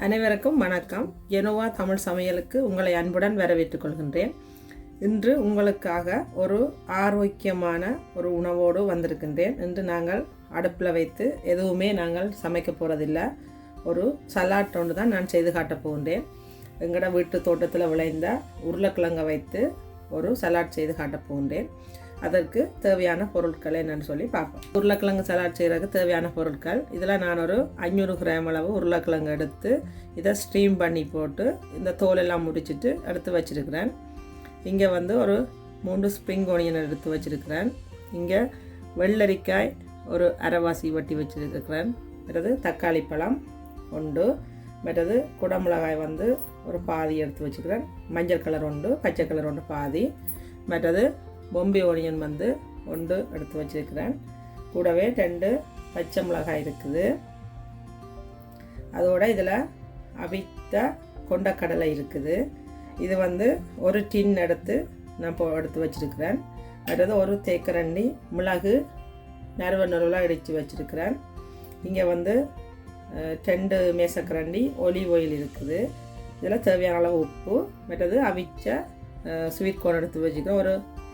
அனைவருக்கும் வணக்கம். ஜெனோவா தமிழ் சமையலுக்கு உங்களை அன்புடன் வரவேற்றுக் கொள்கின்றேன். இன்று உங்களுக்காக ஒரு ஆரோக்கியமான ஒரு உணவோடு வந்திருக்கின்றேன். இன்று நாங்கள் அடுப்பில் வைத்து எதுவுமே நாங்கள் சமைக்க போகிறதில்லை. ஒரு சலாட் ஒன்று தான் நான் செய்து காட்டப் போகின்றேன். எங்களோட வீட்டு தோட்டத்தில் விளைந்த உருளைக்கிழங்கை வைத்து ஒரு சலாட் செய்து காட்டப் போகின்றேன். அதற்கு தேவையான பொருட்கள் என்னன்னு சொல்லி பார்ப்போம். உருளைக்கிழங்கு சலாட் செய்கிறதுக்கு தேவையான பொருட்கள், இதில் நான் ஒரு 500 கிராம் அளவு உருளைக்கிழங்கு எடுத்து இதை ஸ்டீம் பண்ணி போட்டு இந்த தோலெல்லாம் முடிச்சுட்டு எடுத்து வச்சுருக்கிறேன். இங்கே ஒரு 3 ஸ்ப்ரிங் ஒனியன் எடுத்து வச்சுருக்கிறேன். இங்கே வெள்ளரிக்காய் ஒரு அரைவாசி வெட்டி வச்சுருக்கிறேன். மற்றது தக்காளி பழம் ஒன்று, மற்றது குடமிளகாய் ஒரு பாதி எடுத்து வச்சுக்கிறேன். மஞ்சள் கலர் ஒன்று, பச்சை கலர் ஒன்று பாதி, மற்றது பொம்பே ஒனியன் ஒன்று எடுத்து வச்சுருக்கிறேன். கூடவே 2 பச்சை மிளகாய் இருக்குது. அதோட இதில் அவித்த கொண்டக்கடலை இருக்குது. இது ஒரு டின் எடுத்து நான் எடுத்து வச்சுருக்கிறேன். அடுத்தது ஒரு தேக்கரண்டி மிளகு நறுவலாக இடித்து வச்சுருக்கிறேன். இங்கே 2 மேசக்கரண்டி ஒலிவ் ஆயில் இருக்குது. இதில் தேவையான அளவு உப்பு, மற்றது அவிச்ச ஸ்வீட்கார்ன் எடுத்து வச்சுக்கிறேன். ஒரு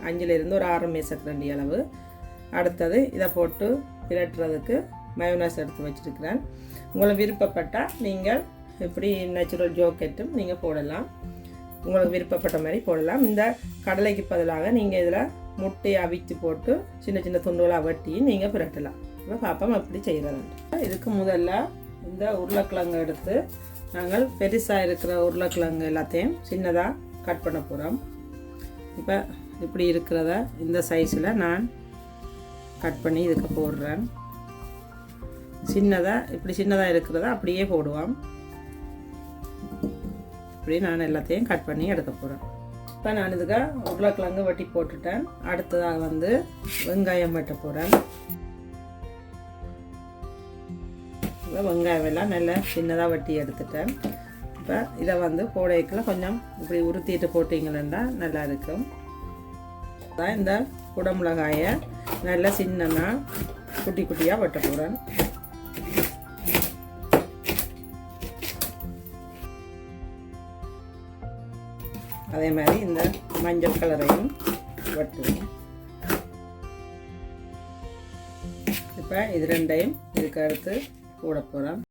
5லிருந்து ஒரு 6 மேசக்கரண்டி அளவு. அடுத்தது இதை போட்டு பிரட்டுறதுக்கு மயோனைஸ் எடுத்து வச்சுருக்கிறேன். உங்களுக்கு விருப்பப்பட்டால் நீங்கள் இப்படி நேச்சுரல் ஜோக்கெட்டும் நீங்கள் போடலாம். உங்களுக்கு விருப்பப்பட்ட மாதிரி போடலாம். இந்த கடலைக்கு பதிலாக நீங்கள் இதில் முட்டையை அவித்து போட்டு சின்ன சின்ன துண்டுகளாக வெட்டி நீங்கள் பிரட்டலாம். இப்போ பார்ப்போம் எப்படி செய்கிறது. இதுக்கு முதல்ல இந்த உருளைக்கிழங்கு எடுத்து நாங்கள் பெருசாக இருக்கிற உருளைக்கிழங்கு எல்லாத்தையும் சின்னதாக கட் பண்ண போகிறோம். இப்போ இப்படி இருக்கிறத இந்த சைஸில் நான் கட் பண்ணி இதுக்கு போடுறேன். இப்படி சின்னதாக இருக்கிறத அப்படியே போடுவோம். இப்படி நான் எல்லாத்தையும் கட் பண்ணி எடுக்க போகிறேன். இப்போ நான் இதுக்கு உருளைக்கிழங்கு வெட்டி போட்டுட்டேன். அடுத்ததாக வெங்காயம் வெட்ட போகிறேன். இப்போ வெங்காயம் எல்லாம் நல்லா சின்னதாக வெட்டி எடுத்துட்டேன். இப்போ இதை போடைக்குள்ள கொஞ்சம் இப்படி உருத்திட்டு போட்டிங்கன்னா நல்லா இருக்கும். இந்த குடமிளகாயை நல்லா சின்னனா குட்டி குட்டியாக வெட்ட போகிறேன். அதே மாதிரி இந்த மஞ்சள் கலரையும் வெட்டுவோம். இப்போ இது ரெண்டையும் இதுக்கு அடுத்து போட போகிறேன்.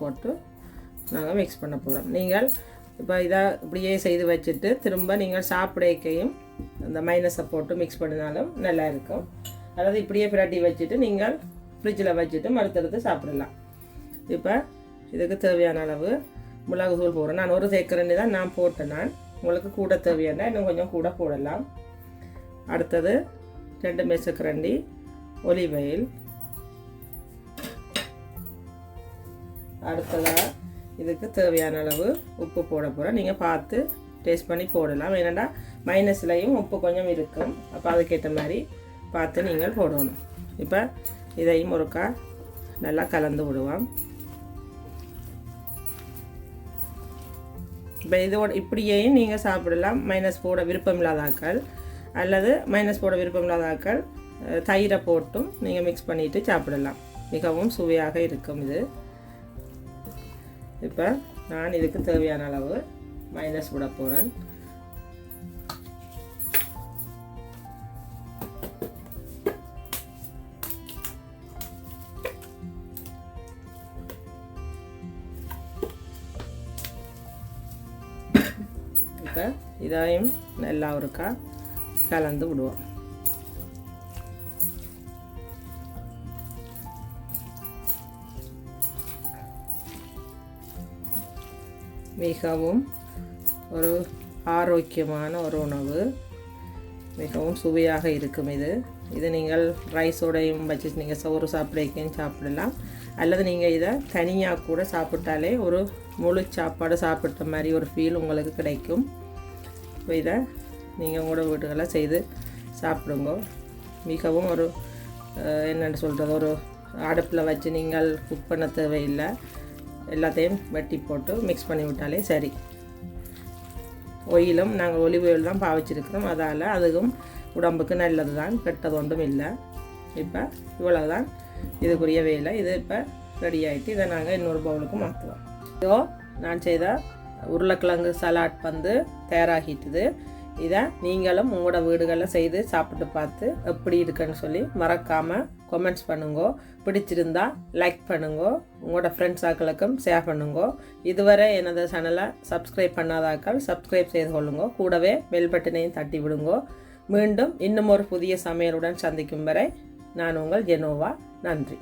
போட்டு நாங்கள் மிக்ஸ் பண்ண போகிறோம். நீங்கள் இப்போ இதை இப்படியே செய்து வச்சுட்டு திரும்ப நீங்கள் சாப்பிடைக்கையும் அந்த மைனஸை போட்டு மிக்ஸ் பண்ணினாலும் நல்லா இருக்கும். அதாவது இப்படியே பிரட்டி வச்சுட்டு நீங்கள் ஃப்ரிட்ஜில் வச்சுட்டு மறுத்தெடுத்து சாப்பிடலாம். இப்போ இதுக்கு தேவையான அளவு மிளகு தூள் போடுறேன். நான் ஒரு தேக்கரண்டி தான் நான் போட்டேன். நான் உங்களுக்கு கூட தேவையான இன்னும் கொஞ்சம் கூட போடலாம். அடுத்தது 2 மேசக்கரண்டி ஒலிவ் ஆயில். அடுத்ததாக இதுக்கு தேவையான அளவு உப்பு போட போகிறேன். நீங்கள் பார்த்து டேஸ்ட் பண்ணி போடலாம். ஏன்னா மைனஸ்லையும் உப்பு கொஞ்சம் இருக்கும். அப்போ அதுக்கேற்ற மாதிரி பார்த்து நீங்கள் போடணும். இப்போ இதையும் ஒருக்கா நல்லா கலந்து விடுவோம். இப்போ இதோட இப்படியேயும் நீங்கள் சாப்பிடலாம். மைனஸ் போட விருப்பம் இல்லாதாக்கள் அல்லது மைனஸ் போட விருப்பம் இல்லாதாக்கள் தயிரை போட்டும் நீங்கள் மிக்ஸ் பண்ணிவிட்டு சாப்பிடலாம். மிகவும் சுவையாக இருக்கும் இது. இப்போ நான் இதுக்கு தேவையான அளவு மைனஸ் விட போகிறேன். இப்போ இதையும் நல்லா ஒருக்கா கலந்து விடுவோம். மிகவும் ஒரு ஆரோக்கியமான ஒரு உணவு, மிகவும் சுவையாக இருக்கும் இது நீங்கள் ரைஸோடையும் வச்சு நீங்கள் சோறு சாப்பிடைக்கும் சாப்பிடலாம். அல்லது நீங்கள் இதை தனியாக கூட சாப்பிட்டாலே ஒரு முழு சாப்பாடு சாப்பிட்ட மாதிரி ஒரு ஃபீல் உங்களுக்கு கிடைக்கும். இப்போ இதை நீங்கள் உங்களோட வீடுகளை செய்து சாப்பிடுங்க. மிகவும் ஒரு என்னென்னு சொல்கிறது, ஒரு அடுப்பில் வச்சு நீங்கள் குக் பண்ண தேவையில்லை. எல்லாத்தையும் வெட்டி போட்டு மிக்ஸ் பண்ணி விட்டாலே சரி. ஒயிலும் நாங்கள் ஒலிவ் ஆயில் தான் பாவிச்சிருக்கிறோம். அதால் அதுவும் உடம்புக்கு நல்லது தான், கெட்டது ஒன்றும் இல்லை. இப்போ இவ்வளோ தான் இதுக்குரிய வேலை. இது இப்போ ரெடி ஆகிட்டு இதை நாங்கள் இன்னொரு பவுலுக்கு மாற்றுவோம். இதோ நான் செய்த உருளைக்கிழங்கு சலாட் தயாராகிட்டுது. இதை நீங்களும் உங்களோட வீடுகளில் செய்து சாப்பிட்டு பார்த்து எப்படி இருக்குன்னு சொல்லி மறக்காமல் கமெண்ட்ஸ் பண்ணுங்க. பிடிச்சிருந்தா லைக் பண்ணுங்க. உங்களோட ஃப்ரெண்ட்ஸ் ஆக்களுக்கும் ஷேர் பண்ணுங்க. இதுவரை எனது சேனலை சப்ஸ்கிரைப் பண்ணாதாக்கள் சப்ஸ்கிரைப் செய்து கொள்ளுங்க. கூடவே பெல் பட்டனையும் தட்டி விடுங்க. மீண்டும் இன்னும் ஒரு புதிய சமையலுடன் சந்திக்கும் வரை நான் உங்கள் ஜெனோவா. நன்றி.